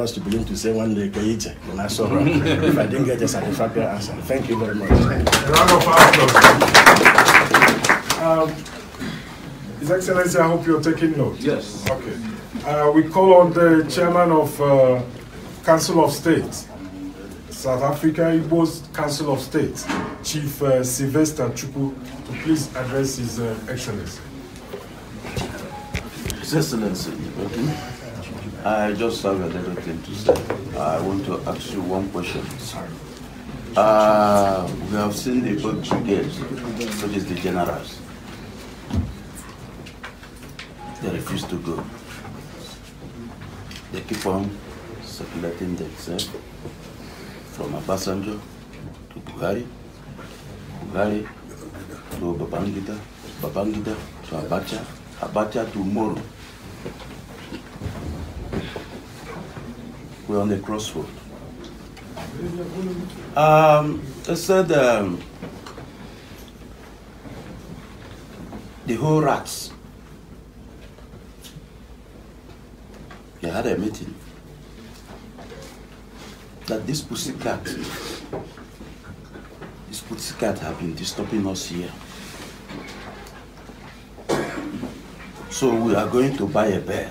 us to begin to say one day, Keiche, and I saw if I didn't get a satisfactory answer. Thank you very much. A round of applause. His Excellency, I hope you're taking note. Yes. Okay. We call on the Chairman of Council of State, South Africa Igbo's Council of State, Chief Sylvester Chukwu, to please address His Excellency. His Excellency, I just have a little thing to say. I want to ask you one question. We have seen the both brigades, which is the generals. They refuse to go. They keep on circulating themselves from Obasanjo to Buhari, Buhari to Babangida, Babangida to Abacha, Abacha to Moro. We're on the crossroad. They said the whole rats, they had a meeting that this pussycat have been disturbing us here. So we are going to buy a bear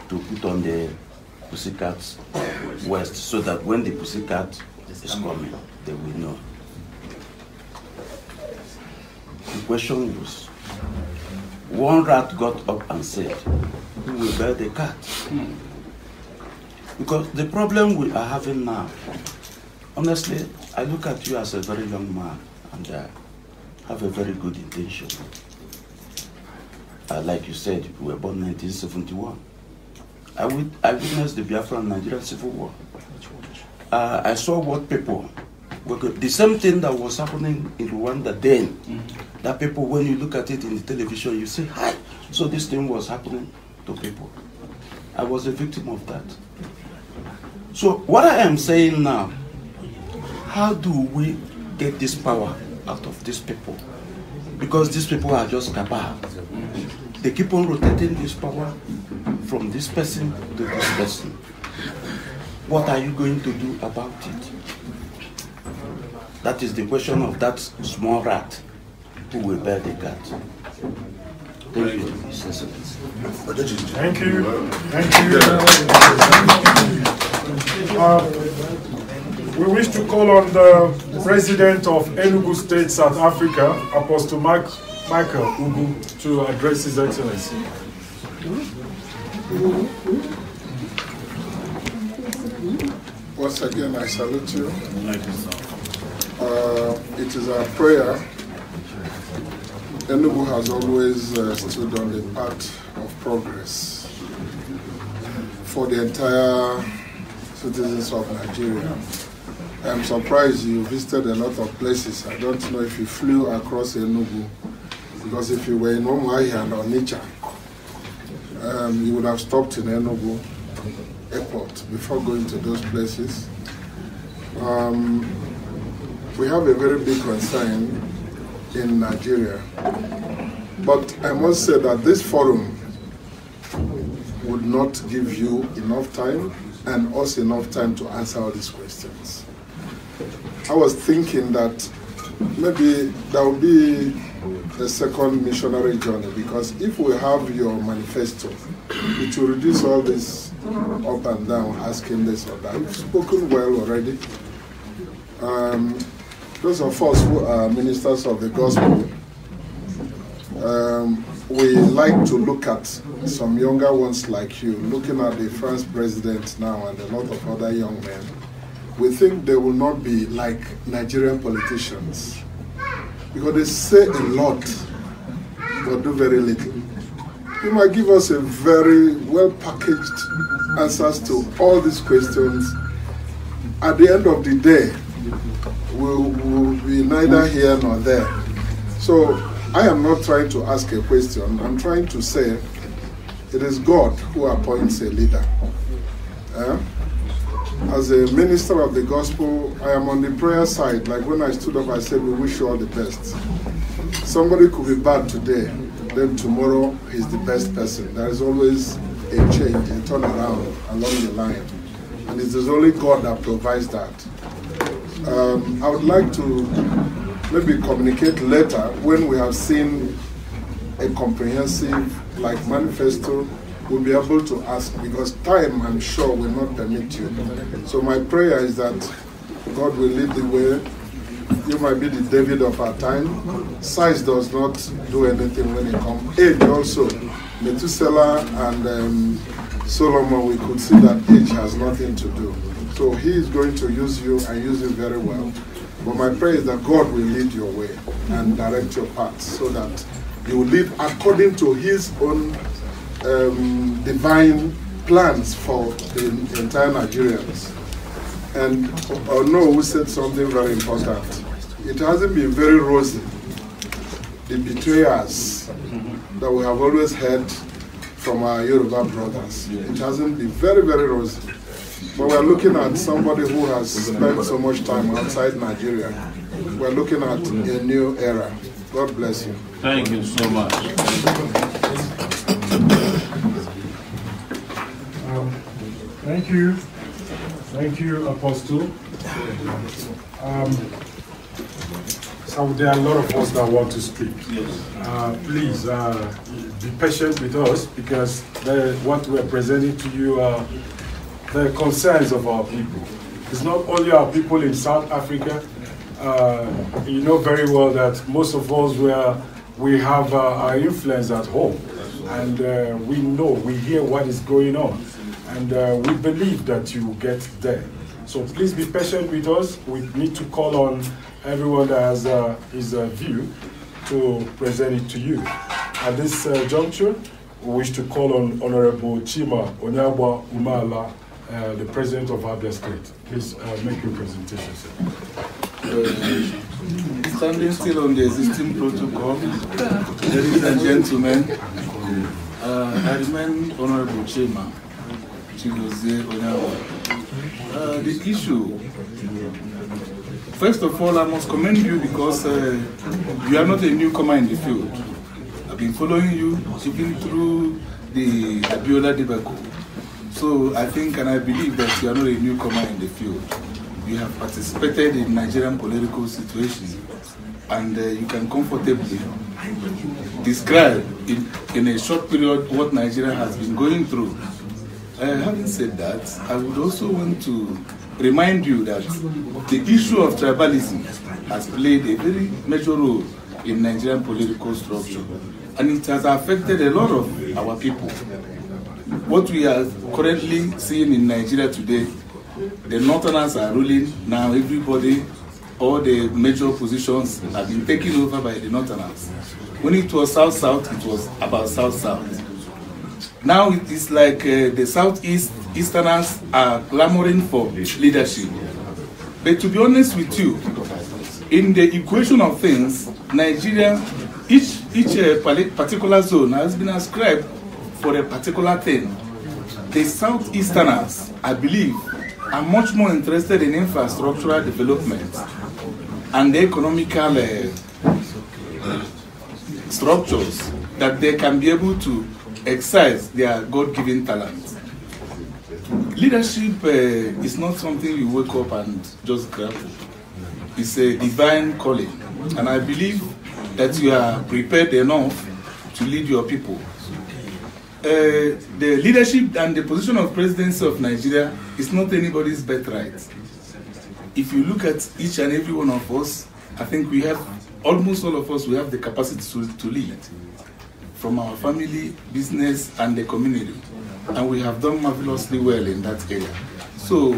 to put on the pussycat's waist so that when the pussycat is coming, they will know. The question was, one rat got up and said, who will bear the cat? Because the problem we are having now, honestly, I look at you as a very young man and have a very good intention. Like you said, you were born in 1971. I witnessed the Biafran Nigerian Civil War. I saw what people, the same thing that was happening in Rwanda then, that people, when you look at it in the television, you say, hi, so this thing was happening to people. I was a victim of that. So what I am saying now, how do we get this power out of these people? Because these people are just capable. They keep on rotating this power from this person to this person. What are you going to do about it? That is the question of that small rat who will bear the cat. Thank you, His Excellency. Thank you. We wish to call on the President of Enugu State, South Africa, Apostle Michael Ugu, to address His Excellency. Once again, I salute you. It is our prayer. Enugu has always stood on the path of progress for the entire citizens of Nigeria. I am surprised you visited a lot of places. I don't know if you flew across Enugu, because if you were in Omoyele and Onitsha, you would have stopped in Enugu airport before going to those places. We have a very big concern in Nigeria, but I must say that this forum would not give you enough time and us enough time to answer all these questions. I was thinking that maybe there will be a second missionary journey, because if we have your manifesto, it will reduce all this up and down, asking this or that. You've spoken well already. Those of us who are ministers of the gospel, we like to look at some younger ones like you, looking at the French president now and a lot of other young men. We think they will not be like Nigerian politicians, because they say a lot but do very little. You might give us a very well-packaged answers to all these questions. At the end of the day, we'll be neither here nor there. So I am not trying to ask a question. I'm trying to say it is God who appoints a leader. As a minister of the gospel, I am on the prayer side. Like when I stood up, I said, we wish you all the best. Somebody could be bad today, then tomorrow he's the best person. There is always a change, a turnaround along the line. And it is only God that provides that. I would like to maybe communicate later when we have seen a comprehensive manifesto. We'll be able to ask, because time, I'm sure, will not permit you. So my prayer is that God will lead the way. You might be the David of our time. Size does not do anything when it comes. Age also. Methuselah and Solomon, we could see that age has nothing to do. So he is going to use you and use you very well. But my prayer is that God will lead your way and direct your path so that you will live according to his own divine plans for the entire Nigerians. And Ono said something very important. It hasn't been very rosy. The betrayers that we have always heard from our Yoruba brothers. It hasn't been very, very rosy. But we're looking at somebody who has spent so much time outside Nigeria. We're looking at a new era. God bless you. Thank you so much. Thank you. Thank you, Apostle. So there are a lot of us that want to speak. Please be patient with us, because what we are presenting to you are the concerns of our people. It's not only our people in South Africa. You know very well that most of us we have our influence at home, and we hear what is going on, and we believe that you will get there. So please be patient with us. We need to call on everyone that has his view to present it to you. At this juncture, we wish to call on Honorable Chima Onyagba Umala, the President of Abia State. Please make your presentation, sir. Standing still on the existing protocol, ladies and gentlemen, I remain Honorable Chima Onyagba. The issue, first of all, I must commend you because you are not a newcomer in the field. I've been following you even through the Abiola debacle. So I think and I believe that you are not a newcomer in the field. You have participated in Nigerian political situation, and you can comfortably describe in a short period what Nigeria has been going through. Having said that, I would also want to remind you that the issue of tribalism has played a very major role in Nigerian political structure, and it has affected a lot of our people. What we are currently seeing in Nigeria today, the Northerners are ruling now. Everybody, all the major positions have been taken over by the Northerners. When it was South-South, it was about South-South. Now it is like the Southeasterners are clamoring for leadership. But to be honest with you, in the equation of things, Nigeria, each particular zone has been ascribed for a particular thing. The Southeasterners, I believe, are much more interested in infrastructural development and the economical structures that they can be able to exercise their God-given talent. Leadership is not something you wake up and just grab. It's a divine calling, and I believe that you are prepared enough to lead your people. The leadership and the position of presidency of Nigeria is not anybody's birthright. If you look at each and every one of us, I think we have, almost all of us, we have the capacity to lead from our family, business, and the community. And we have done marvelously well in that area. So,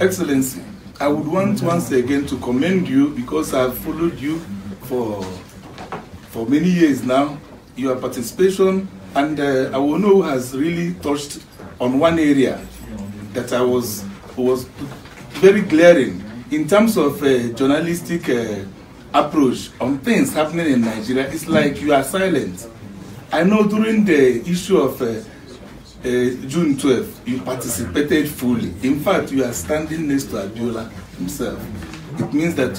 Excellency, I would want once again to commend you because I've followed you for many years now. Your participation and Awono has really touched on one area that was very glaring in terms of journalistic approach on things happening in Nigeria. It's like you are silent. I know during the issue of June 12th, you participated fully. In fact, you are standing next to Abiola himself. It means that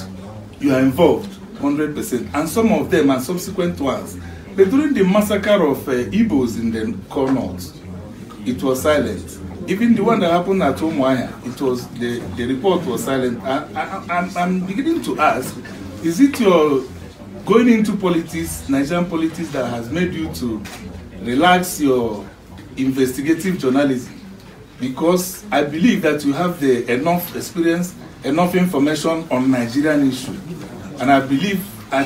you are involved 100%. And some of them and subsequent ones, But during the massacre of Igbos in the core north, it was silent. Even the one that happened at Omoyele, it was the report was silent. I'm beginning to ask, is it your going into politics, Nigerian politics, that has made you to relax your investigative journalism? Because I believe that you have enough experience, enough information on Nigerian issue, and I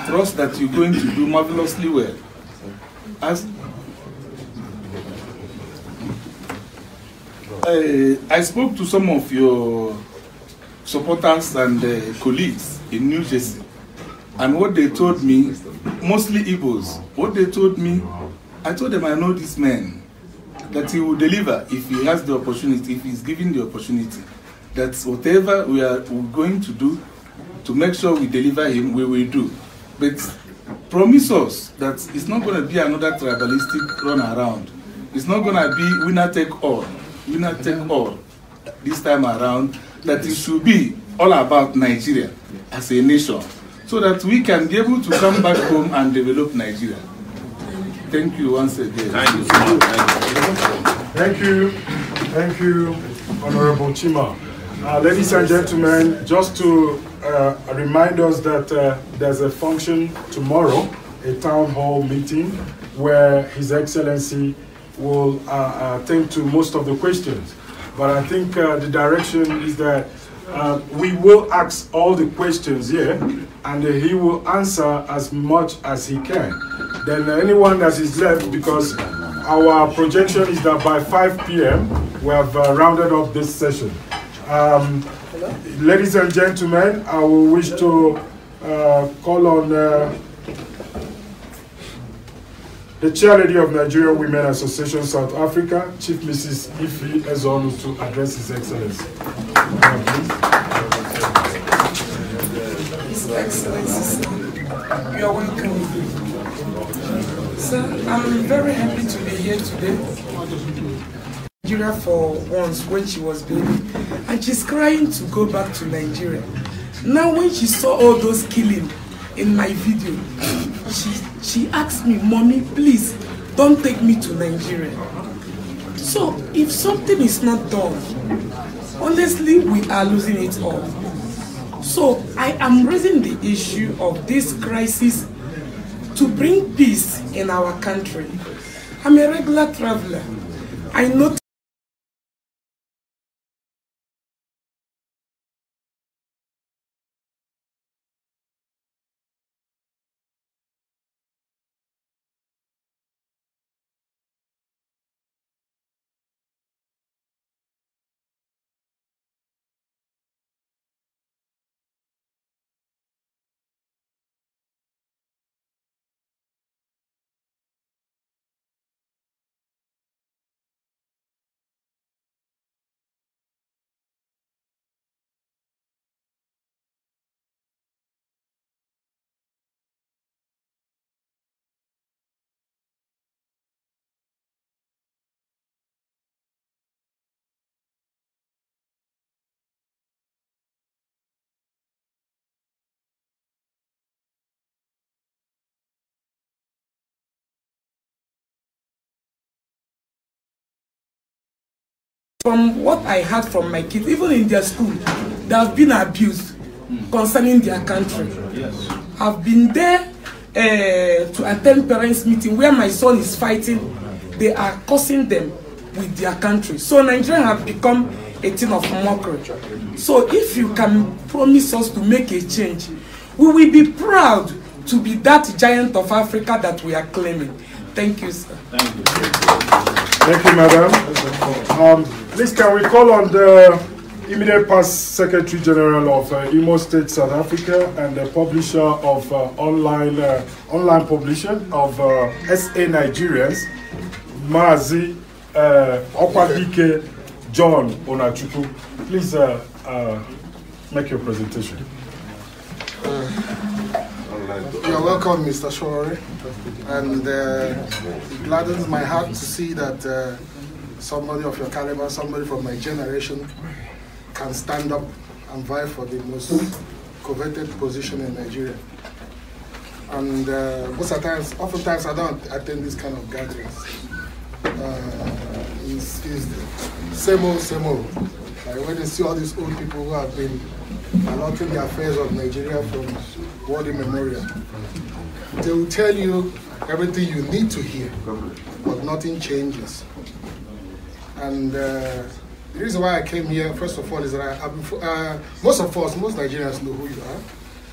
trust that you're going to do marvelously well. I spoke to some of your supporters and colleagues in New Jersey, and what they told me, mostly Igbos, what they told me, I told them I know this man, that he will deliver if he has the opportunity, if he's given the opportunity, that whatever we're going to do to make sure we deliver him, we will do. But promise us that it's not going to be another tribalistic run around. It's not going to be winner take all this time around, that it should be all about Nigeria as a nation, so that we can be able to come back home and develop Nigeria. Thank you once again. Thank you so much. Thank you, Honorable Chima. Ladies and gentlemen, just to remind us that there's a function tomorrow, a town hall meeting, where His Excellency will attend to most of the questions. But I think the direction is that we will ask all the questions here, and he will answer as much as he can. Then anyone that is left, because our projection is that by 5 p.m. we have rounded up this session. Ladies and gentlemen, I will wish to call on the Chair Lady of Nigerian Women Association South Africa, Chief Mrs. Ifi Ezonu, to address His Excellency. His Excellency, you are welcome. Sir, I'm very happy to be here today. Nigeria for once when she was baby, and she's crying to go back to Nigeria. Now when she saw all those killing in my video, she asked me, "Mommy, please don't take me to Nigeria." So if something is not done, honestly, we are losing it all. So I am raising the issue of this crisis to bring peace in our country. I'm a regular traveler. I know from what I heard from my kids, even in their school, they have been abused concerning their country. Yes. I've been there to attend parents' meeting where my son is fighting. They are cursing them with their country. So Nigeria has become a thing of mockery. So if you can promise us to make a change, we will be proud to be that giant of Africa that we are claiming. Thank you, sir. Thank you. Thank you, madam. Please, can we call on the immediate past Secretary General of Imo State, South Africa, and the publisher of online publisher of SA Nigerians, Mazi Okwadike John Onachukwu. Please make your presentation. You are welcome, Mr. Sowore, and it gladdens my heart to see that somebody of your caliber, somebody from my generation, can stand up and vie for the most coveted position in Nigeria. And oftentimes I don't attend this kind of gatherings. It's same old. Like when you see all these old people who have been allotting the affairs of Nigeria from world immemorial, they will tell you everything you need to hear, but nothing changes. And the reason why I came here, first of all, is that most Nigerians know who you are,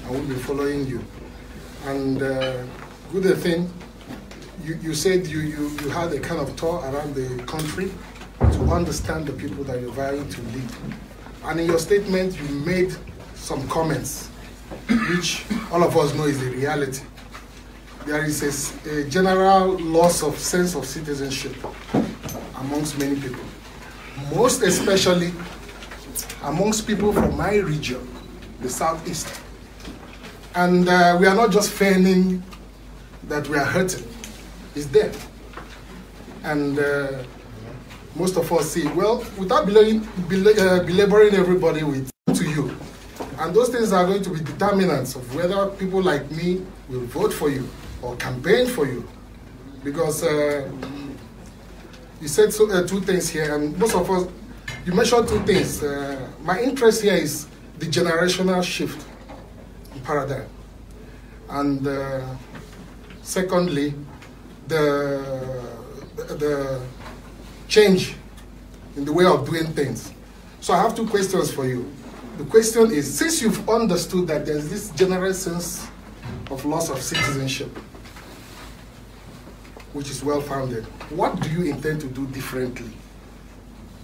and will be following you. And good thing, you said you had a kind of tour around the country to understand the people that you're vying to lead. And in your statement, you made some comments, which all of us know is the reality. There is a general loss of sense of citizenship amongst many people, most especially amongst people from my region, the Southeast. And we are not just feigning that we are hurting. It's there. And most of us say, well, without belaboring everybody with to you. And those things are going to be determinants of whether people like me will vote for you or campaign for you. Because you said two things here, and most of us, you mentioned two things. My interest here is the generational shift in paradigm. And secondly, the change in the way of doing things. So I have two questions for you. The question is, since you've understood that there's this general sense of loss of citizenship, which is well-founded, what do you intend to do differently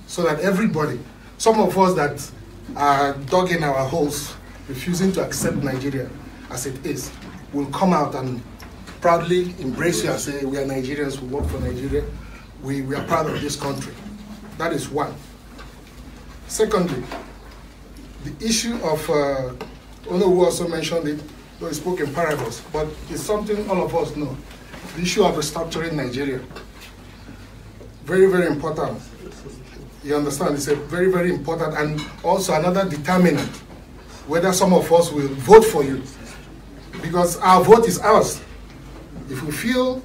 so that everybody, some of us that are dug in our holes, refusing to accept Nigeria as it is, will come out and proudly embrace you and say, we are Nigerians, we work for Nigeria, we are proud of this country. That is one. Secondly, the issue of, Ono also mentioned it, though he spoke in parables, but it's something all of us know. The issue of restructuring Nigeria. Very, very important. You understand? It's a very, very important, and also another determinant whether some of us will vote for you. Because our vote is ours. If we feel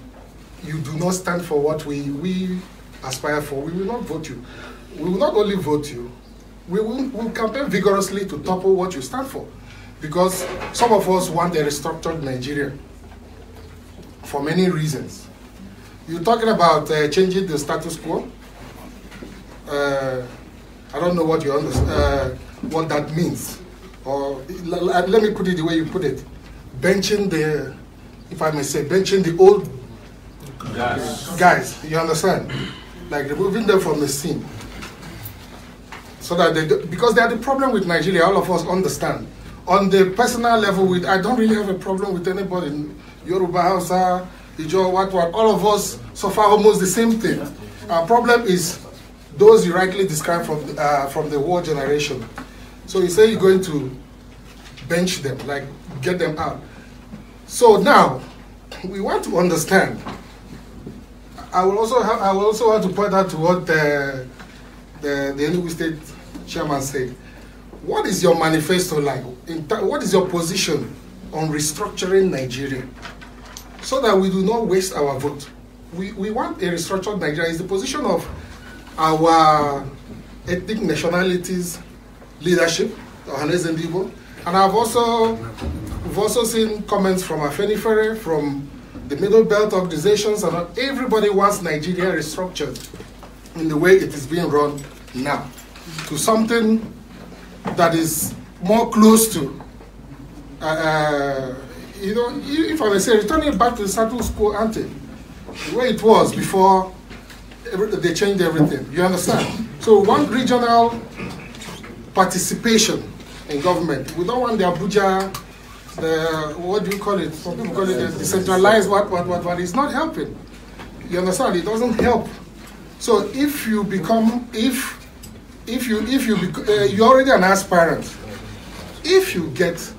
you do not stand for what we aspire for, we will not vote you. We will not only vote you, we'll campaign vigorously to topple what you stand for. Because some of us want a restructured Nigeria for many reasons. You're talking about changing the status quo. I don't know what you understand, what that means. Or let me put it the way you put it. Benching the, if I may say, benching the old guys, you understand? Like removing them from the scene. So that they do, because they are the problem with Nigeria, all of us understand. On the personal level, I don't really have a problem with anybody. Yoruba, Hausa, Ijo, what, all of us suffer almost the same thing. Our problem is those you rightly described from the war generation. So you say you're going to bench them, like get them out. So now, we want to understand. I will also want to point out to what the Enugu State Chairman said. What is your manifesto like? What is your position on restructuring Nigeria? So that we do not waste our vote. We want a restructured Nigeria. It's the position of our ethnic nationalities leadership, Ohaneze Ndi-Igbo. And we've also seen comments from Afenifere, from the Middle Belt organizations, and everybody wants Nigeria restructured in the way it is being run now to something that is more close to, if I may say, returning back to the status quo ante, the way it was before they changed everything. You understand? So one regional participation in government. We don't want the Abuja, what do you call it? Some people call it the decentralized what is not helping. You understand? It doesn't help. So if you become, you're already an aspirant. If you get,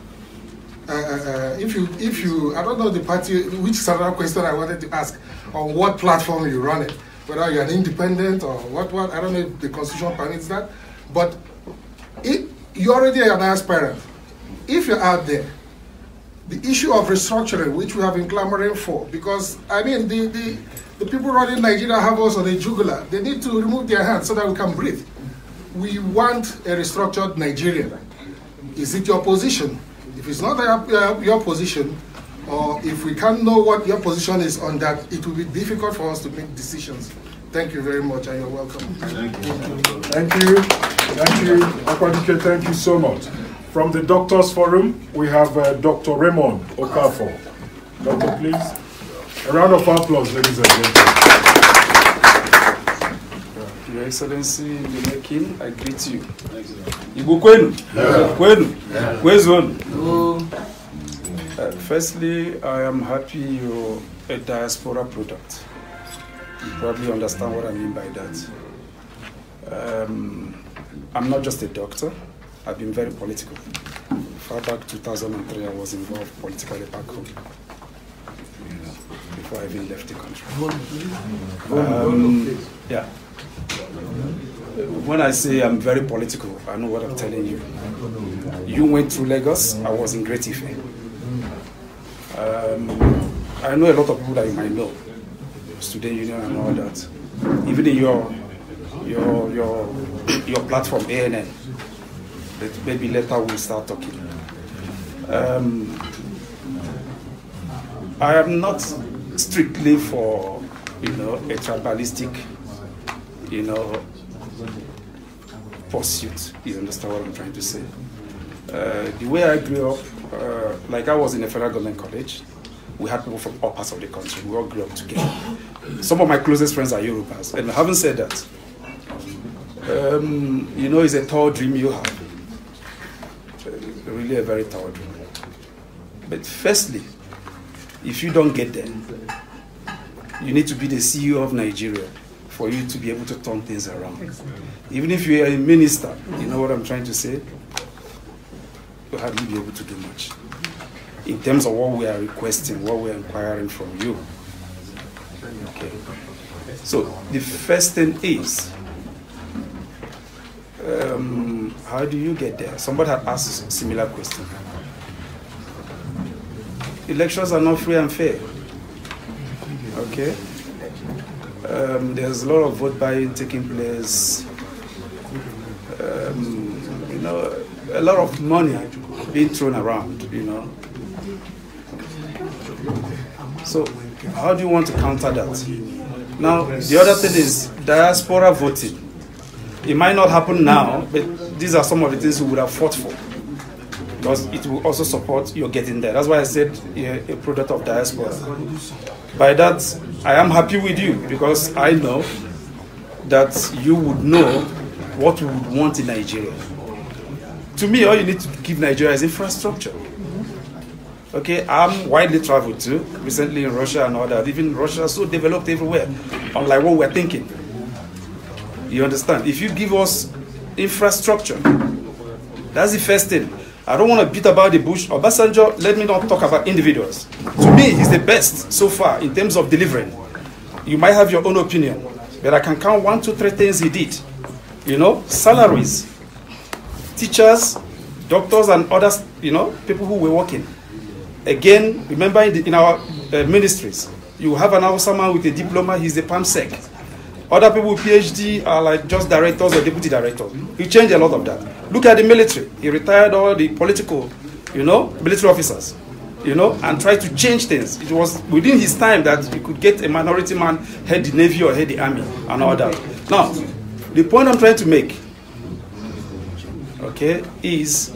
if you, I don't know the party, which is another question I wanted to ask, on what platform you run it, whether you're an independent or what, I don't know if the Constitution permits that, but you're already an aspirant. If you're out there, the issue of restructuring, which we have been clamoring for, because I mean the people running Nigeria have us on a jugular. They need to remove their hands so that we can breathe. We want a restructured Nigeria. Is it your position? If it's not your position, or if we can't know what your position is on that, it will be difficult for us to make decisions. Thank you very much, and you're welcome. Thank you. Thank you. Thank you. Akwadike, thank you so much. From the Doctors Forum, we have Dr. Raymond Okafor. Doctor, please. A round of applause, ladies and gentlemen. Your Excellency, the King, I greet you. Igbo kwenu? Kwenu? Kwezonu? Firstly, I am happy you're a diaspora product. You probably understand what I mean by that. I'm not just a doctor. I've been very political. Far back 2003, I was involved politically back home before I even left the country. Yeah. When I say I'm very political, I know what I'm telling you. You went through Lagos, I was in Great Ife. I know a lot of people that you might know, Student Union and all that. Even in your platform, ANN, that maybe later we'll start talking. I am not strictly for, a tribalistic, pursuit. You understand what I'm trying to say? The way I grew up, like I was in a federal government college, we had people from all parts of the country. We all grew up together. Some of my closest friends are Yorubas. And having said that, it's a tall dream you have. Really a very tall dream. But firstly, if you don't get there, you need to be the CEO of Nigeria for you to be able to turn things around. Even if you are a minister, you know what I'm trying to say? You'll hardly be able to do much in terms of what we are requesting, what we are inquiring from you. Okay. So the first thing is, how do you get there? Somebody had asked a similar question. Elections are not free and fair. Okay? There's a lot of vote buying taking place. A lot of money being thrown around, So how do you want to counter that? Now, the other thing is diaspora voting. It might not happen now, but these are some of the things we would have fought for, because it will also support your getting there. That's why I said a product of diaspora. By that, I am happy with you, because I know that you would know what we would want in Nigeria. To me, all you need to give Nigeria is infrastructure. Okay, I'm widely traveled too, recently in Russia and all that. Even Russia is so developed everywhere, unlike what we're thinking. You understand? If you give us infrastructure, that's the first thing. I don't want to beat about the bush. Obasanjo, let me not talk about individuals. To me, he's the best so far in terms of delivering. You might have your own opinion, but I can count 1, 2, 3 things he did. Salaries, teachers, doctors, and others, people who were working. Again, remember in our ministries, you have an Hausa man with a diploma, he's a PAMSEC. Other people with PhD are like just directors or deputy directors. He changed a lot of that. Look at the military. He retired all the political, military officers, and tried to change things. It was within his time that you could get a minority man head the Navy or head the Army and all that. Now, the point I'm trying to make, okay, is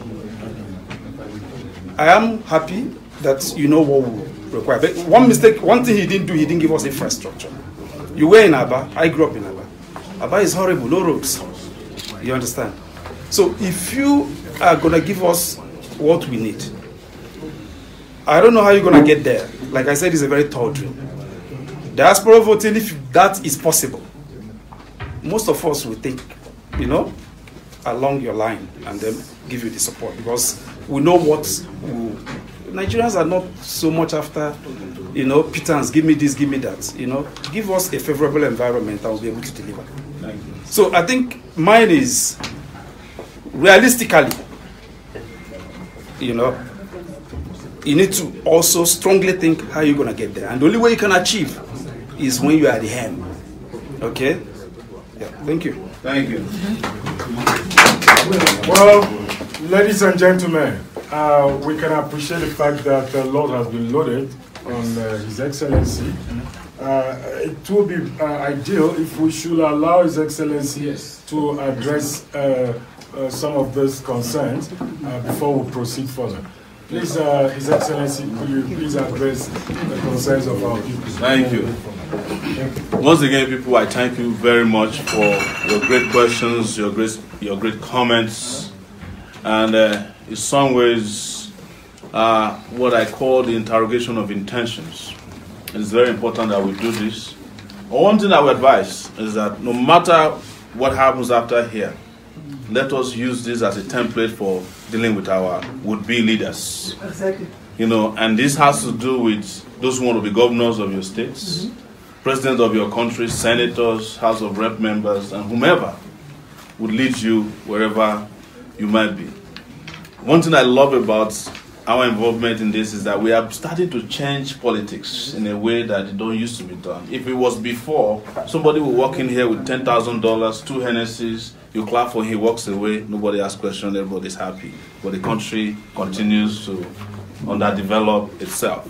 I am happy that you know what we require. But one thing he didn't do, he didn't give us infrastructure. You were in Aba, I grew up in Aba. Aba is horrible, no roads. You understand? So if you are going to give us what we need, I don't know how you're going to get there. Like I said, it's a very tall dream. Diaspora voting, if that is possible, most of us will think, along your line and then give you the support, because we know what Nigerians are not so much after, pittance, give me this, give me that. Give us a favorable environment and we'll be able to deliver. So I think mine is realistically, you need to also strongly think how you're going to get there. And the only way you can achieve is when you are at the helm. Okay? Yeah, thank you. Thank you. Well, ladies and gentlemen, we can appreciate the fact that a lot has been loaded on His Excellency. It would be ideal if we should allow His Excellency to address some of those concerns before we proceed further. Please, His Excellency, could you please address the concerns of our people? Thank you. Once again, people, I thank you very much for your great questions, your great comments, and in some ways, what I call the interrogation of intentions. It's very important that we do this. One thing I would advise is that no matter what happens after here, let us use this as a template for dealing with our would-be leaders. Exactly. You know, and this has to do with those who want to be governors of your states, presidents of your country, senators, House of Rep members, and whomever would lead you wherever you might be. One thing I love about our involvement in this is that we are starting to change politics in a way that it don't used to be done. If it was before, somebody would walk in here with $10,000, 2 Hennessy's, you clap for him, he walks away, nobody asks questions, everybody's happy. But the country continues to underdevelop itself.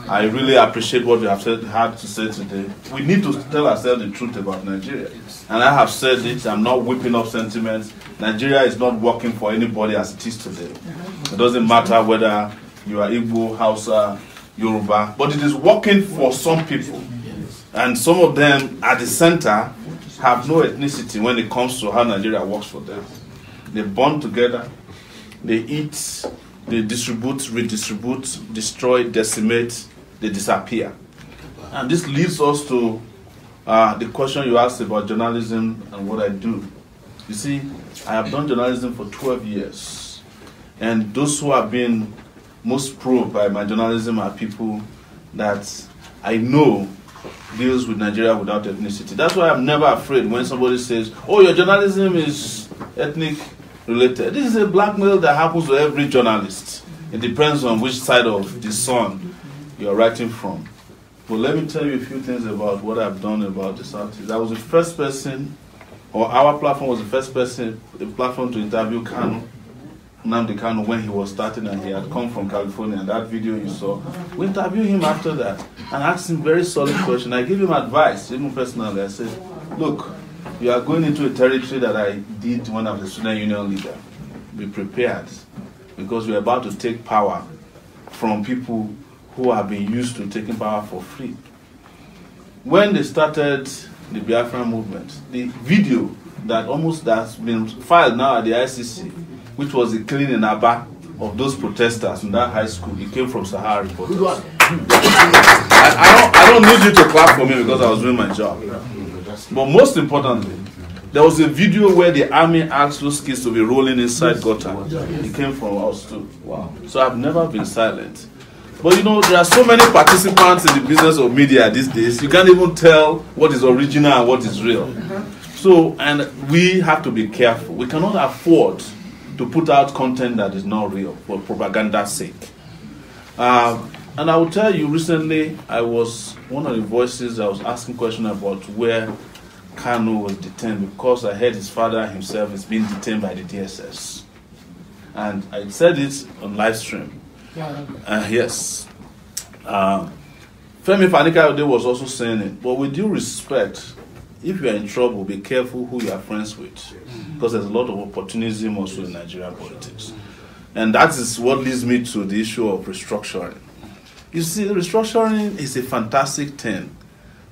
I really appreciate what you have had to say today. We need to tell ourselves the truth about Nigeria. And I have said it, I'm not whipping up sentiments. Nigeria is not working for anybody as it is today. It doesn't matter whether you are Igbo, Hausa, Yoruba, but it is working for some people. And some of them at the center have no ethnicity when it comes to how Nigeria works for them. They bond together, they eat, they distribute, redistribute, destroy, decimate, they disappear. And this leads us to the question you asked about journalism and what I do. You see, I have done journalism for 12 years. And those who have been most probed by my journalism are people that I know deals with Nigeria without ethnicity. That's why I'm never afraid when somebody says, oh, your journalism is ethnic related. This is a blackmail that happens to every journalist. It depends on which side of the sun you're writing from. But let me tell you a few things about what I've done about the Southeast. I was the first person, or our platform was the first person, the platform to interview Nnamdi Kanu when he was starting and he had come from California. And that video you saw, we interviewed him after that and asked him very solid questions. I gave him advice, even personally. I said, look, you are going into a territory that I did when I was a student union leader. Be prepared, because you're about to take power from people who have been used to taking power for free. When they started the Biafran movement, the video that's been filed now at the ICC, which was the killing in Aba of those protesters in that high school, it came from Sahara reporters. I don't need you to clap for me because I was doing my job. But most importantly, there was a video where the army asked those kids to be rolling inside gutter. It came from us too. Wow. So I've never been silent. But you know, there are so many participants in the business of media these days, you can't even tell what is original and what is real. So, and we have to be careful. We cannot afford to put out content that is not real for propaganda's sake. And I will tell you, recently, I was one of the voices I was asking questions about where Kanu was detained, because I heard his father himself is being detained by the DSS. And I said it on live stream. Yes. Femi Fani-Kayode was also saying it. But with due respect, if you are in trouble, be careful who you are friends with. Because there's a lot of opportunism also in Nigerian politics. And that is what leads me to the issue of restructuring. You see, restructuring is a fantastic thing.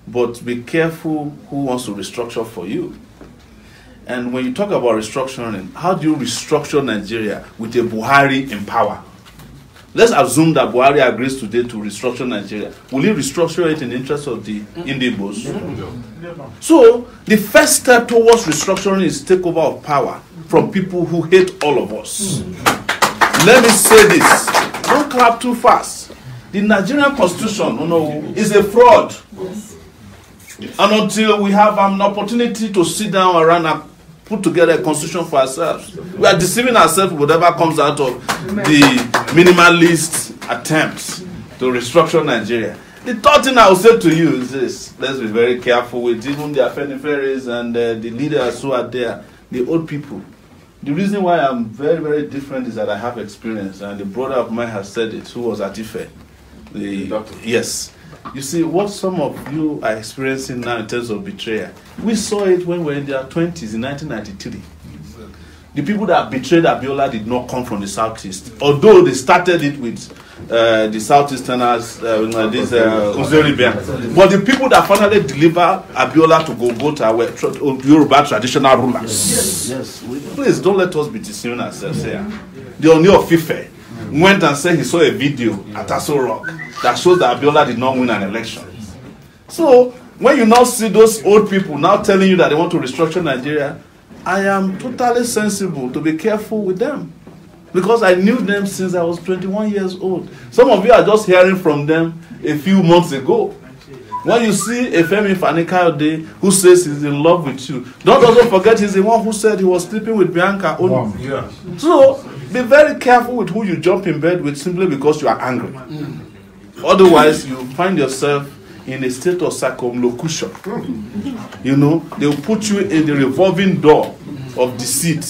But be careful who wants to restructure for you. And when you talk about restructuring, how do you restructure Nigeria with a Buhari in power? Let's assume that Buhari agrees today to restructure Nigeria. Will he restructure it in the interest of the Ndi-Igbos? So, the first step towards restructuring is takeover of power from people who hate all of us. Let me say this. Don't clap too fast. The Nigerian constitution, is a fraud. And until we have an opportunity to sit down around put together a constitution for ourselves. We are deceiving ourselves with whatever comes out of the minimalist attempts to restructure Nigeria. The third thing I will say to you is this: let's be very careful with even the Afeniferes and the leaders who are there, the old people. The reason why I'm very, very different is that I have experience, and the brother of mine has said it, who was at Ife. The doctor. Yes. You see, what some of you are experiencing now in terms of betrayal, we saw it when we were in their 20s in 1993. The people that betrayed Abiola did not come from the Southeast, although they started it with the Southeasterners, but the people that finally delivered Abiola to Golgotha were Yoruba traditional rulers. Yes. Please don't let us be deceiving ourselves here. The Oni of Ife went and said he saw a video at Aso Rock that shows that Abiola did not win an election. So when you now see those old people now telling you that they want to restructure Nigeria, I am totally sensible to be careful with them, because I knew them since I was 21 years old. Some of you are just hearing from them a few months ago. When you see a Femi Fani-Kayode who says he's in love with you, don't also forget he's the one who said he was sleeping with Bianca. Yeah. So be very careful with who you jump in bed with simply because you are angry. Otherwise, you find yourself in a state of circumlocution. You know, they will put you in the revolving door of deceit.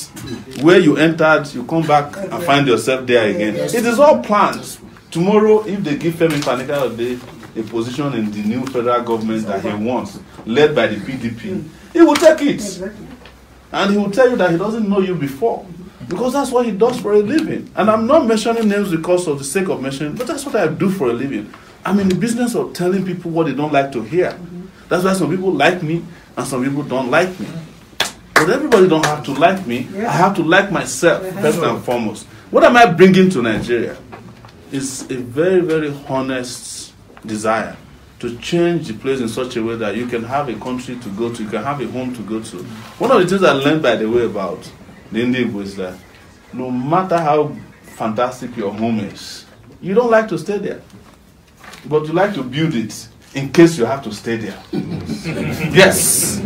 Where you entered, you come back and find yourself there again. It is all planned. Tomorrow, if they give Femi Fani-Kayode a position in the new federal government that he wants, led by the PDP, he will take it. And he will tell you that he doesn't know you before. Because that's what he does for a living. And I'm not mentioning names because of the sake of mentioning, but that's what I do for a living. I'm in the business of telling people what they don't like to hear. That's why some people like me and some people don't like me. But everybody don't have to like me. I have to like myself first and foremost. What am I bringing to Nigeria? It's a very, very honest desire to change the place in such a way that you can have a country to go to, you can have a home to go to. One of the things I learned, by the way, about the Ndi-Igbo is that no matter how fantastic your home is, you don't like to stay there. But you like to build it in case you have to stay there. Yes.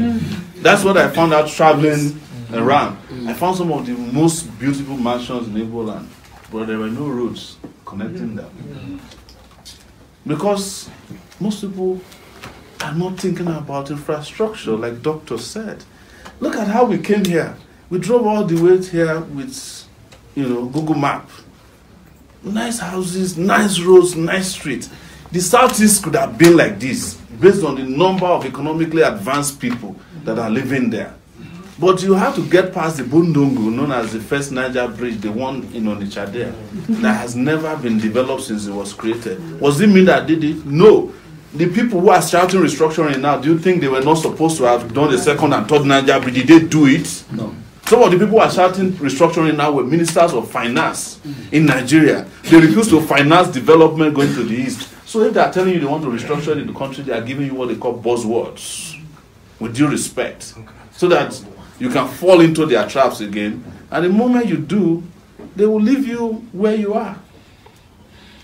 That's what I found out traveling around. I found some of the most beautiful mansions in Igbo land, but there were no roads connecting them. Because most people are not thinking about infrastructure, like Doctor said. Look at how we came here. We drove all the way here with, Google Map. Nice houses, nice roads, nice streets. The Southeast could have been like this, based on the number of economically advanced people that are living there. But you have to get past the Bundungu, known as the first Niger Bridge, the one in Onitsha there, that has never been developed since it was created. Was it me that did it? No. The people who are shouting restructuring now, do you think they were not supposed to have done the second and third Niger Bridge? Did they do it? No. Some of the people who are shouting restructuring now were ministers of finance in Nigeria. They refuse to finance development going to the east. So if they are telling you they want to restructure in the country, they are giving you what they call buzzwords, with due respect, so that you can fall into their traps again. And the moment you do, they will leave you where you are.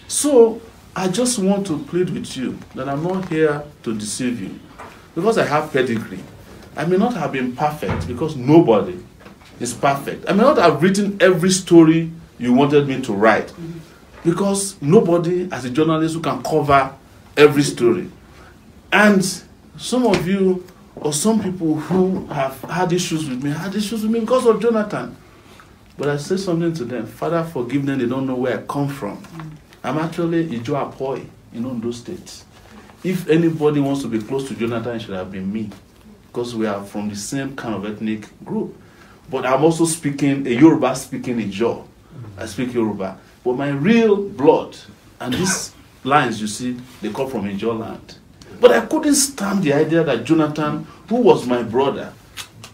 So I just want to plead with you that I'm not here to deceive you, because I have pedigree. I may not have been perfect, because nobody is perfect. I may not have written every story you wanted me to write, because nobody, as a journalist, who can cover every story. And some of you, or some people who have had issues with me, had issues with me because of Jonathan. But I say something to them: Father, forgive them, they don't know where I come from. I'm actually Ijo Apoi in Ondo State. If anybody wants to be close to Jonathan, it should have been me, because we are from the same kind of ethnic group. But I'm also speaking a Yoruba-speaking Ijo. I speak Yoruba. But my real blood, and these lines you see, they come from Ijo land. But I couldn't stand the idea that Jonathan, who was my brother,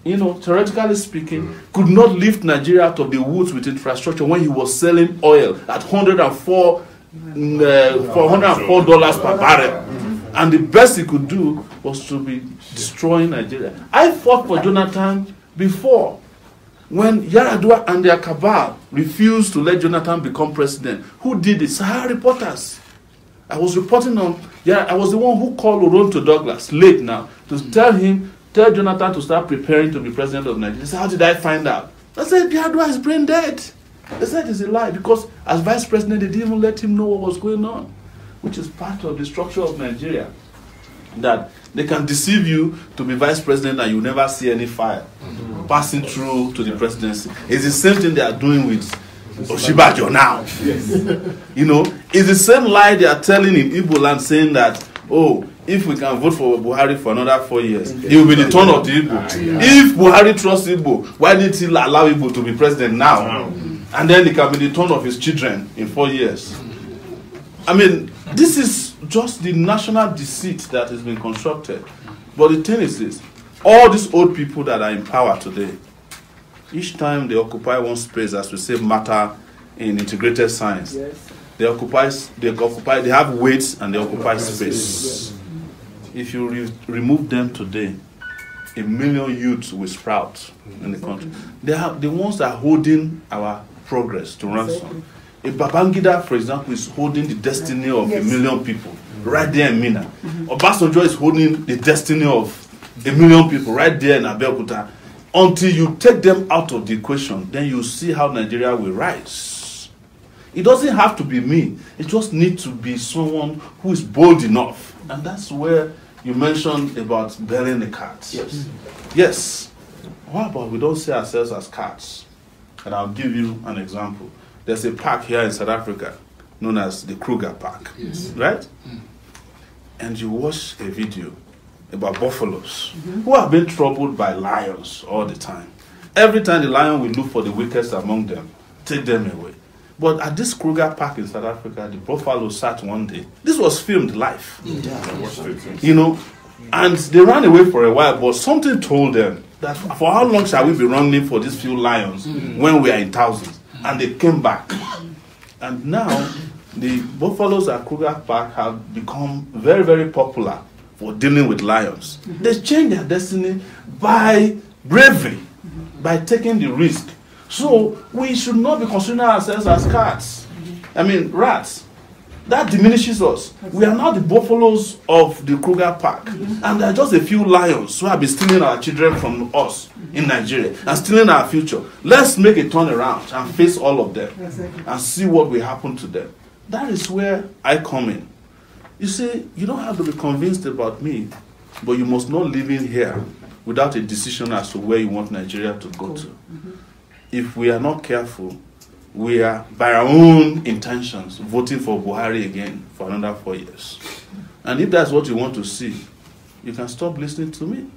theoretically speaking, could not lift Nigeria out of the woods with infrastructure when he was selling oil at $104 per barrel. And the best he could do was to be destroying Nigeria. I fought for Jonathan before. When Yaradua and their cabal refused to let Jonathan become president, who did it? Sahara reporters. I was reporting on, I was the one who called Oronto Douglas, late now, to tell him tell Jonathan to start preparing to be president of Nigeria. He said, how did I find out? I said, Biadwa is brain dead. They said it's a lie because as vice president, they didn't even let him know what was going on, which is part of the structure of Nigeria. That they can deceive you to be vice president and you never see any file passing through to the presidency. It's the same thing they are doing with Oshibajo now. You know, it's the same lie they are telling in Igbo land, saying that, oh, if we can vote for Buhari for another 4 years, it will be the turn of the Igbo. If Buhari trusts Igbo, why did he allow Igbo to be president now? And then it can be the turn of his children in 4 years. I mean, this is just the national deceit that has been constructed. But the thing is this, all these old people that are in power today, each time they occupy one space, as we say, matter in integrated science, they have weight and they occupy space. If you remove them today, 1 million youths will sprout in the country. They are the ones that are holding our progress to ransom. A Babangida, for example, is holding the destiny of 1 million people right there in Mina. Obasanjo is holding the destiny of 1 million people right there in Abeokuta. Until you take them out of the equation, then you see how Nigeria will rise. It doesn't have to be me. It just needs to be someone who is bold enough. And that's where you mentioned about burying the cats. Yes. Yes. What about we don't see ourselves as cats? And I'll give you an example. There's a park here in South Africa known as the Kruger Park. Yes. Right? And you watch a video about buffaloes who have been troubled by lions all the time. Every time the lion will look for the weakest among them, take them away. But at this Kruger Park in South Africa, the buffalo sat one day. This was filmed live. You know, and they ran away for a while, but something told them that for how long shall we be running for these few lions when we are in thousands? And they came back. And now, the buffaloes at Kruger Park have become very, very popular for dealing with lions. They change their destiny by bravery, by taking the risk. So we should not be considering ourselves as cats. I mean, rats. That diminishes us. We are now the buffaloes of the Kruger Park. And there are just a few lions who have been stealing our children from us in Nigeria and stealing our future. Let's make a turnaround and face all of them and see what will happen to them. That is where I come in. You see, you don't have to be convinced about me, but you must not live in here without a decision as to where you want Nigeria to go to. If we are not careful, we are, by our own intentions, voting for Buhari again for another 4 years. And if that's what you want to see, you can stop listening to me.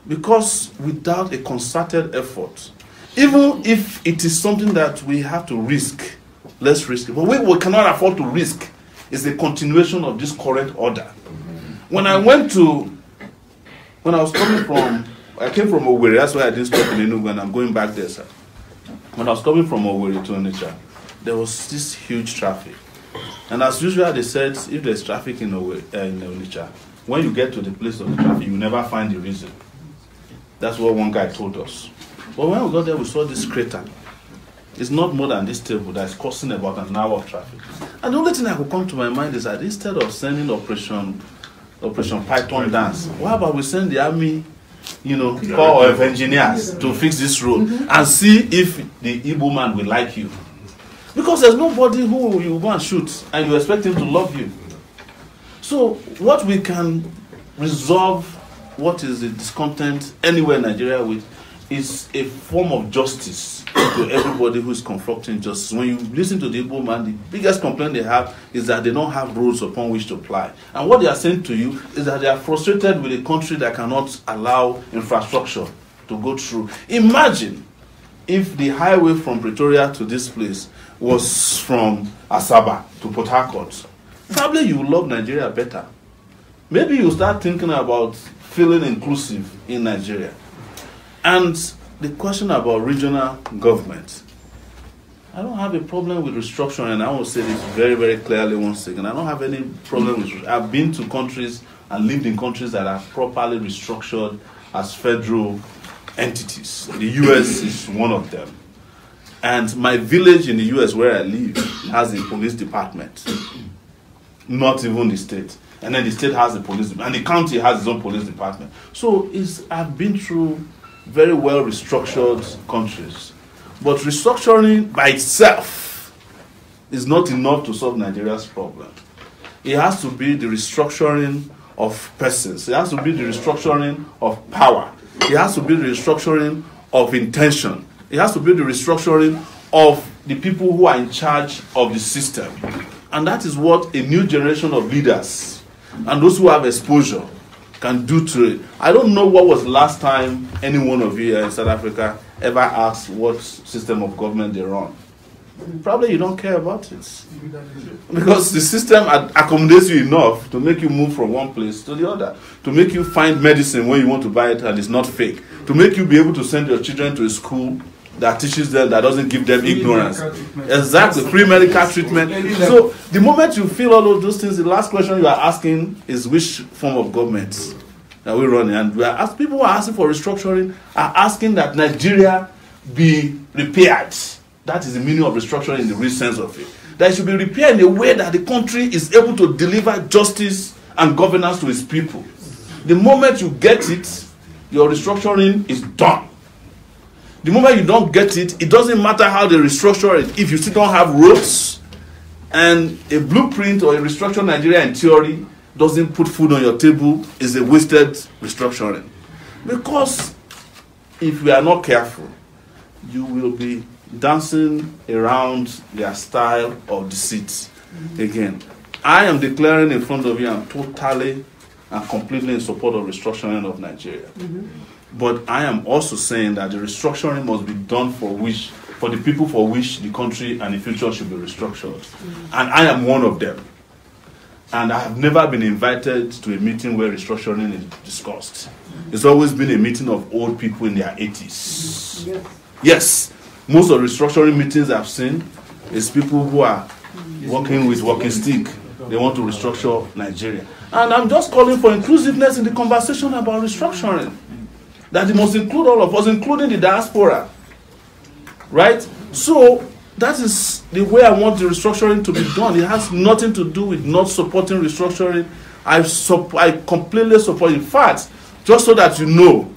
Because without a concerted effort, even if it is something that we have to risk, let's risk it. But we cannot afford to risk is the continuation of this current order. When I was coming from, I came from Owerri, that's why I didn't stop in Enugu, and I'm going back there, sir. When I was coming from Owerri to Onitsha, there was this huge traffic. And as usual, they said, if there's traffic in Onitsha, when you get to the place of the traffic, you never find the reason. That's what one guy told us. But when we got there, we saw this crater. It's not more than this table that's causing about an hour of traffic. And the only thing that could come to my mind is that instead of sending Operation Python dance, why about we send the army, corps of engineers to fix this road and see if the Igbo man will like you? Because there's nobody who you go and shoot and you expect him to love you. So what we can resolve, what is the discontent anywhere in Nigeria with, is a form of justice to everybody who is confronting justice. When you listen to the Igbo man, the biggest complaint they have is that they don't have rules upon which to apply. And what they are saying to you is that they are frustrated with a country that cannot allow infrastructure to go through. Imagine if the highway from Pretoria to this place was from Asaba to Port Harcourt. Probably you will love Nigeria better. Maybe you start thinking about feeling inclusive in Nigeria. And the question about regional government, I don't have a problem with restructuring, and I will say this very, very clearly once again. I don't have any problem with. I've been to countries and lived in countries that are properly restructured as federal entities. The US is one of them. And my village in the US where I live has a police department, not even the state. and then the state has the police, and the county has its own police department. So I've been through very well restructured countries. But restructuring by itself is not enough to solve Nigeria's problem. It has to be the restructuring of persons. It has to be the restructuring of power. It has to be the restructuring of intention. It has to be the restructuring of the people who are in charge of the system. And that is what a new generation of leaders and those who have exposure can do to it. I don't know what was the last time any one of you in South Africa ever asked what system of government they run. Probably you don't care about it. Because the system accommodates you enough to make you move from one place to the other, to make you find medicine when you want to buy it and it's not fake, to make you be able to send your children to a school that teaches them, that doesn't give them ignorance. Exactly, free medical treatment. So the moment you feel all of those things, the last question you are asking is which form of government are we running? And people who are asking for restructuring are asking that Nigeria be repaired. That is the meaning of restructuring in the real sense of it. That it should be repaired in a way that the country is able to deliver justice and governance to its people. The moment you get it, your restructuring is done. The moment you don't get it, it doesn't matter how they restructure it. If you still don't have roads and a blueprint or a restructured Nigeria in theory doesn't put food on your table, is a wasted restructuring. Because if we are not careful, you will be dancing around their style of deceit. Again, I am declaring in front of you, I'm totally and completely in support of restructuring of Nigeria. But I am also saying that the restructuring must be done for the people for which the country and the future should be restructured. And I am one of them. And I have never been invited to a meeting where restructuring is discussed. It's always been a meeting of old people in their 80s. Yes, most of the restructuring meetings I've seen is people who are working with walking stick. They want to restructure Nigeria. And I'm just calling for inclusiveness in the conversation about restructuring. That it must include all of us, including the diaspora. Right? So, that is the way I want the restructuring to be done. It has nothing to do with not supporting restructuring. I completely support. In fact, just so that you know,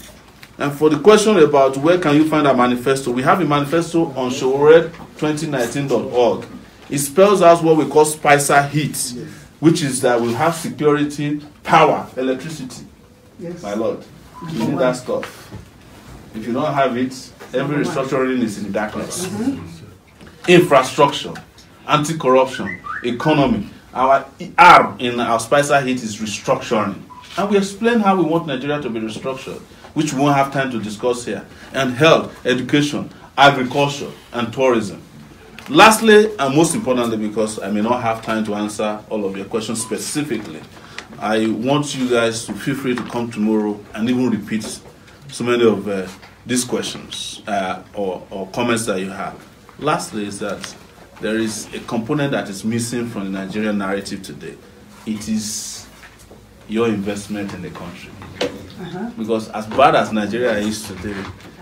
and for the question about where can you find a manifesto, we have a manifesto on Sowore2019.org. It spells out what we call Spicer Heat, which is that we'll have security, power, electricity. Yes. My Lord. You need that stuff. If you don't have it, every restructuring is in darkness. Infrastructure, anti-corruption, economy. Our arm in our Spicer Heat is restructuring. And we explain how we want Nigeria to be restructured, which we won't have time to discuss here. And health, education, agriculture, and tourism. Lastly, and most importantly, because I may not have time to answer all of your questions specifically, I want you guys to feel free to come tomorrow and even repeat so many of these questions or comments that you have. Lastly is that there is a component that is missing from the Nigerian narrative today. It is your investment in the country. Because as bad as Nigeria is today,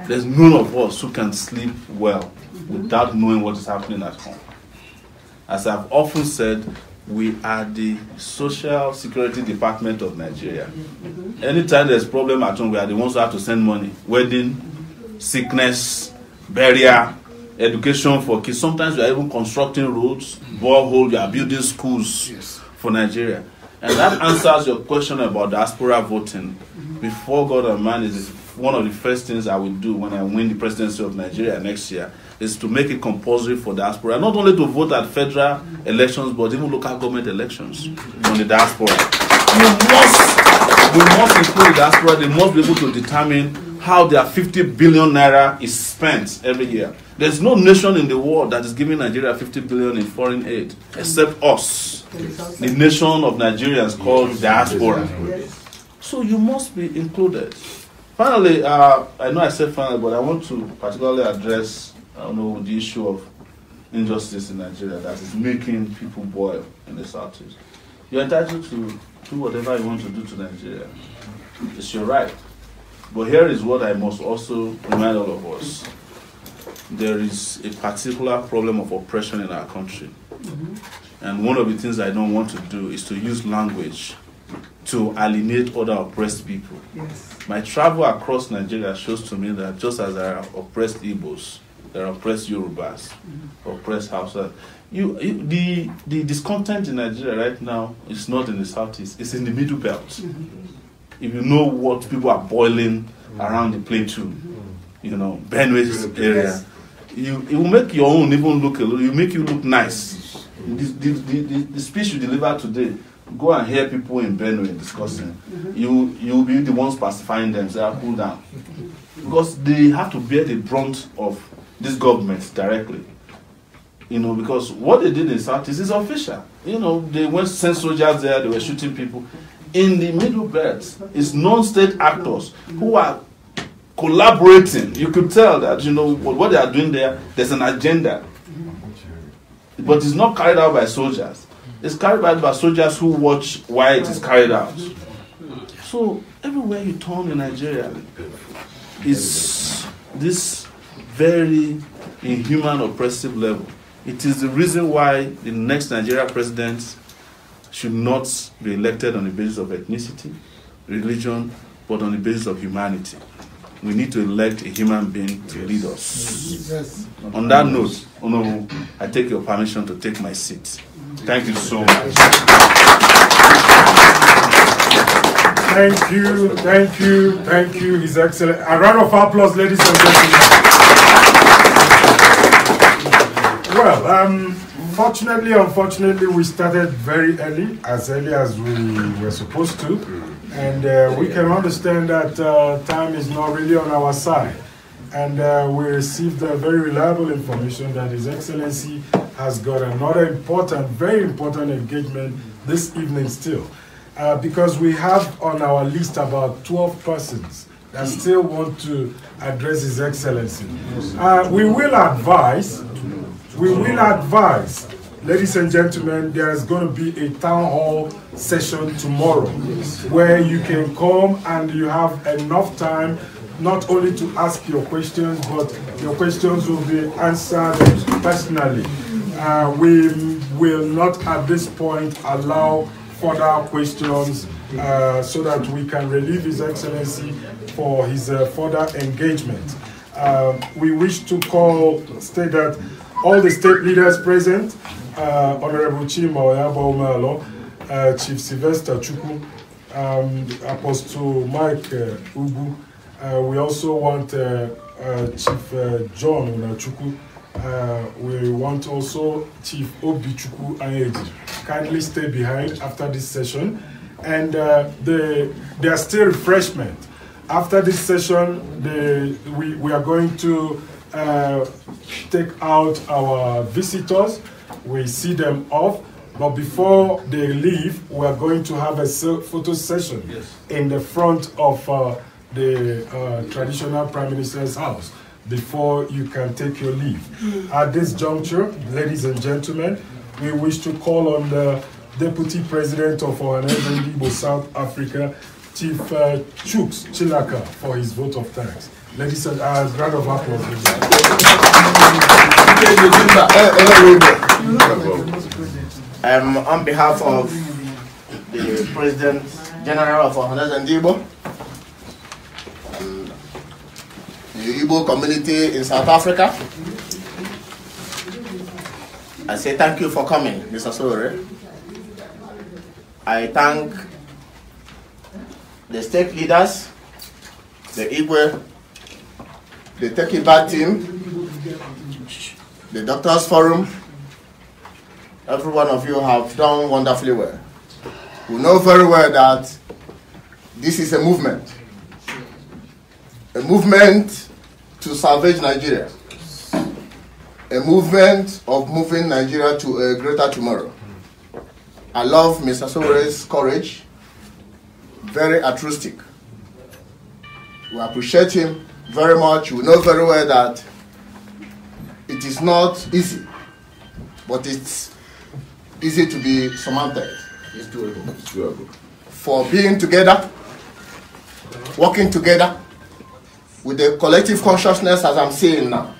there's none of us who can sleep well without knowing what is happening at home. As I've often said, we are the social security department of Nigeria. Anytime there's a problem at home, we are the ones who have to send money. Wedding, sickness, burial, education for kids. Sometimes we are even constructing roads, boreholes, we are building schools for Nigeria. And that answers your question about diaspora voting. Before God and man, is one of the first things I will do when I win the presidency of Nigeria next year, is to make it compulsory for diaspora, not only to vote at federal elections, but even local government elections on the diaspora. We must include the diaspora. They must be able to determine how their 50 billion naira is spent every year. There's no nation in the world that is giving Nigeria 50 billion in foreign aid, except us, the nation of Nigerians called diaspora. So you must be included. Finally, I know I said finally, but I want to particularly address the issue of injustice in Nigeria that is making people boil in the Southeast. You're entitled to do whatever you want to do to Nigeria. It's your right. But here is what I must also remind all of us. There is a particular problem of oppression in our country. And one of the things I don't want to do is to use language to alienate other oppressed people. Yes. My travel across Nigeria shows to me that just as there are oppressed Igbos, there are oppressed Yorubas, oppressed Hausa. The discontent in Nigeria right now is not in the southeast, it's in the middle belt. If you know what people are boiling around the plateau, you know, Benue area, it will make your own even look a little, it will make you look nice. The speech you delivered today, go and hear people in Benue discussing. You'll be the ones pacifying them, say, cool down. Because they have to bear the brunt of this government directly. You know, because what they did in Southeast is official. You know, they went to send soldiers there, they were shooting people. In the middle belt, it's non-state actors who are collaborating. You could tell that, you know, what they are doing there, there's an agenda. But it's not carried out by soldiers. It's carried out by soldiers who watch why it is carried out. So everywhere you turn in Nigeria is this very inhuman, oppressive level. It is the reason why the next Nigeria president should not be elected on the basis of ethnicity, religion, but on the basis of humanity. We need to elect a human being to lead us. Yes. On that note, Honorable, I take your permission to take my seat. Thank you so much. Thank you, thank you, thank you, His Excellency. A round of applause, ladies and gentlemen. Well, unfortunately, we started very early as we were supposed to. And we can understand that time is not really on our side. And we received very reliable information that His Excellency has got another important, very important engagement this evening still. Because we have on our list about 12 persons that still want to address His Excellency. We will advise, ladies and gentlemen, there's going to be a town hall session tomorrow where you can come and you have enough time not only to ask your questions, but your questions will be answered personally. We will not at this point allow further questions so that we can relieve His Excellency for his further engagement. We wish to state that all the state leaders present, Honorable Chima Oyabo, Chief Sylvester Chukwu, Apostle Mike Ugu. We also want Chief John Chukwu. We want also Chief Obi Chukwu Ayeji. Kindly stay behind after this session. And there are still refreshment. After this session, we are going to take out our visitors. We see them off, but before they leave, we are going to have a photo session in the front of the traditional Prime Minister's house before you can take your leave. At this juncture, ladies and gentlemen, we wish to call on the Deputy President of Ohaneze, Ndi-Igbo, South Africa, Chief Chuks Chilaka, for his vote of thanks. Ladies and round of applause. On behalf of the President General of Ohaneze and Ndi-Igbo, the Igbo community in South Africa, I say thank you for coming, Mr. Sowore. I thank the state leaders, the Igbo, the Tekiba team, the Doctors Forum. Every one of you have done wonderfully well. We know very well that this is a movement to salvage Nigeria, a movement of moving Nigeria to a greater tomorrow. I love Mr. Sowore's courage, very altruistic. We appreciate him very much. We know very well that it is not easy, but it's easy to be surmounted. It's doable. It's doable. For being together, working together, with the collective consciousness as I'm saying now,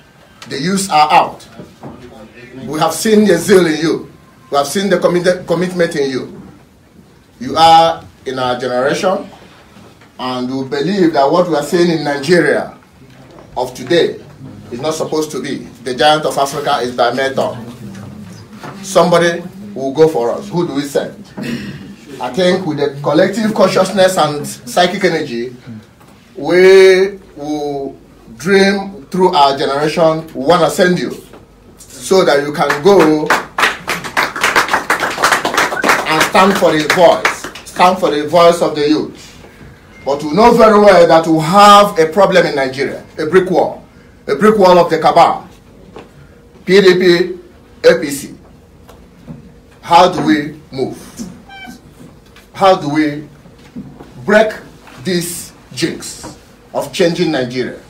the youths are out. We have seen the zeal in you. We have seen the commitment in you. You are in our generation, and we believe that what we are seeing in Nigeria of today is not supposed to be. The giant of Africa is by method. Somebody will go for us. Who do we send? I think with the collective consciousness and psychic energy, we will dream through our generation. We want to send you so that you can go and stand for the voice of the youth. But we know very well that we have a problem in Nigeria, a brick wall of the cabal, PDP, APC. How do we move? How do we break this jinx of changing Nigeria?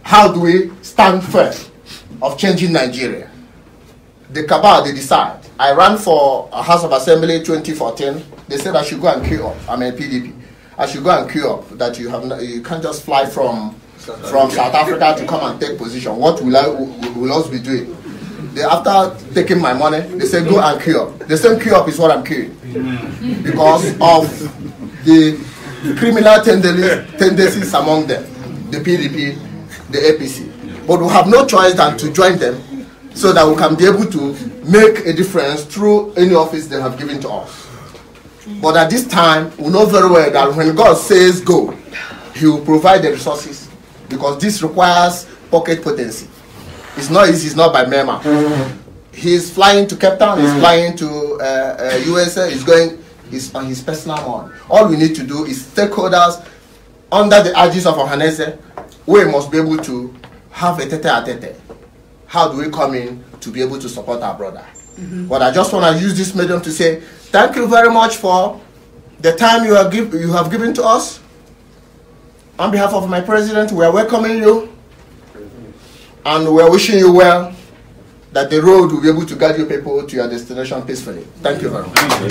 How do we stand firm of changing Nigeria? The cabal, they decide. I ran for a House of Assembly 2014. They said I should go and queue up. I'm a PDP. I should go and queue up. That you can't just fly from South Africa to come and take position. What will us be doing? After taking my money, they said go and queue up. The same queue up is what I'm queuing because of the criminal tendencies among them, the PDP, the APC. But we have no choice than to join them so that we can be able to make a difference through any office they have given to us. But at this time, we know very well that when God says go, He will provide the resources because this requires pocket potency. It's not easy, it's not by memo. He's flying to Cape Town, he's flying to USA, he's on his personal one. All we need to do is stakeholders under the aegis of Ohaneze, we must be able to have a tete-a-tete. How do we come in to be able to support our brother? But I just want to use this medium to say thank you very much for the time you have given to us. On behalf of my president, we are welcoming you and we are wishing you well, that the road will be able to guide you people to your destination peacefully. Thank you very much. Thank you.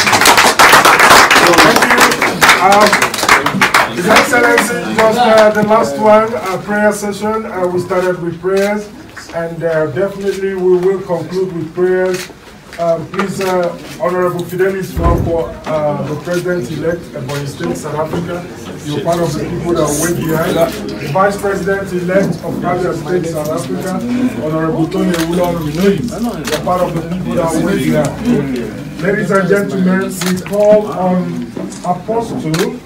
His Excellency, just the last one, our prayer session. We started with prayers, and definitely we will conclude with prayers. Please, Honorable Fidelis for the President-elect Ebonyi State, South Africa. You're part of the people that wait behind. The Vice President-elect of Abia State, South Africa, Honorable Tony Ewulon, we know you. You're part of the people that wait behind. Ladies and gentlemen, we call on Apostle